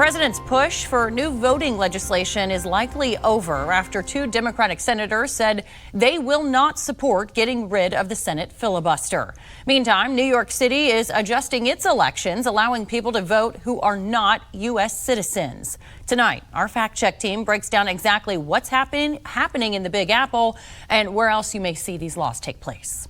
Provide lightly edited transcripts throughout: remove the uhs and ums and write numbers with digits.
president's push for new voting legislation is likely over after two Democratic senators said they will not support getting rid of the Senate filibuster. Meantime, New York City is adjusting its elections, allowing people to vote who are not U.S. citizens. Tonight, our fact check team breaks down exactly what's happening in the Big Apple and where else you may see these laws take place.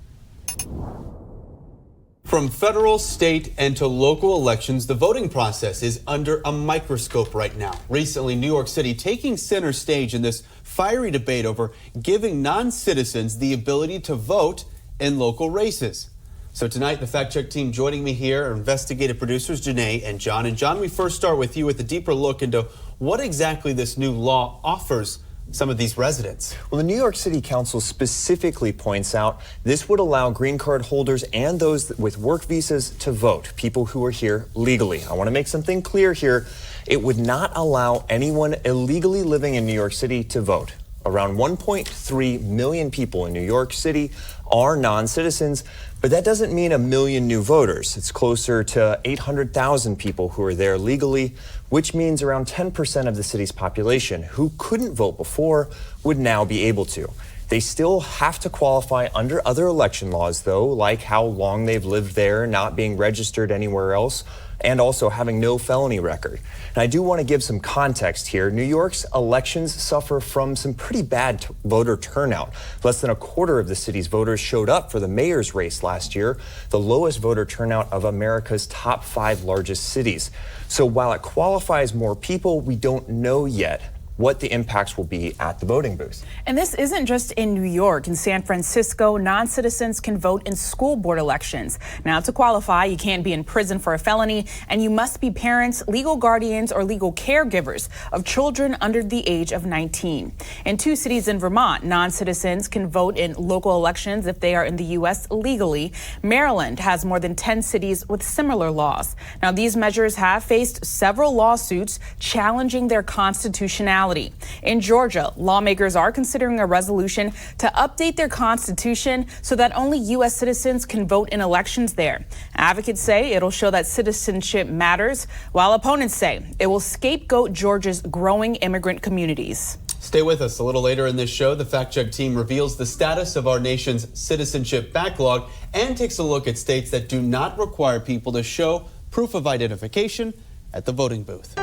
From federal, state, and to local elections, the voting process is under a microscope right now. Recently, New York City taking center stage in this fiery debate over giving non-citizens the ability to vote in local races. So tonight, the fact check team joining me here are investigative producers Janae and John. And John, we first start with you with a deeper look into what exactly this new law offers some of these residents. Well, the New York City Council specifically points out this would allow green card holders and those with work visas to vote, people who are here legally. I want to make something clear here. It would not allow anyone illegally living in New York City to vote. Around 1.3 million people in New York City are non-citizens, but that doesn't mean a million new voters. It's closer to 800,000 people who are there legally, which means around 10% of the city's population who couldn't vote before would now be able to. They still have to qualify under other election laws, though, like how long they've lived there, not being registered anywhere else, and also having no felony record. And I do want to give some context here. New York's elections suffer from some pretty bad voter turnout. Less than a quarter of the city's voters showed up for the mayor's race last year, the lowest voter turnout of America's top 5 largest cities. So while it qualifies more people, we don't know yet what the impacts will be at the voting booth. And this isn't just in New York. In San Francisco, non-citizens can vote in school board elections. Now, to qualify, you can't be in prison for a felony, and you must be parents, legal guardians, or legal caregivers of children under the age of 19. In 2 cities in Vermont, non-citizens can vote in local elections if they are in the U.S. legally. Maryland has more than 10 cities with similar laws. Now, these measures have faced several lawsuits challenging their constitutionality. In Georgia, lawmakers are considering a resolution to update their constitution so that only U.S. citizens can vote in elections there. Advocates say it'll show that citizenship matters, while opponents say it will scapegoat Georgia's growing immigrant communities. Stay with us. A little later in this show, the fact check team reveals the status of our nation's citizenship backlog and takes a look at states that do not require people to show proof of identification at the voting booth.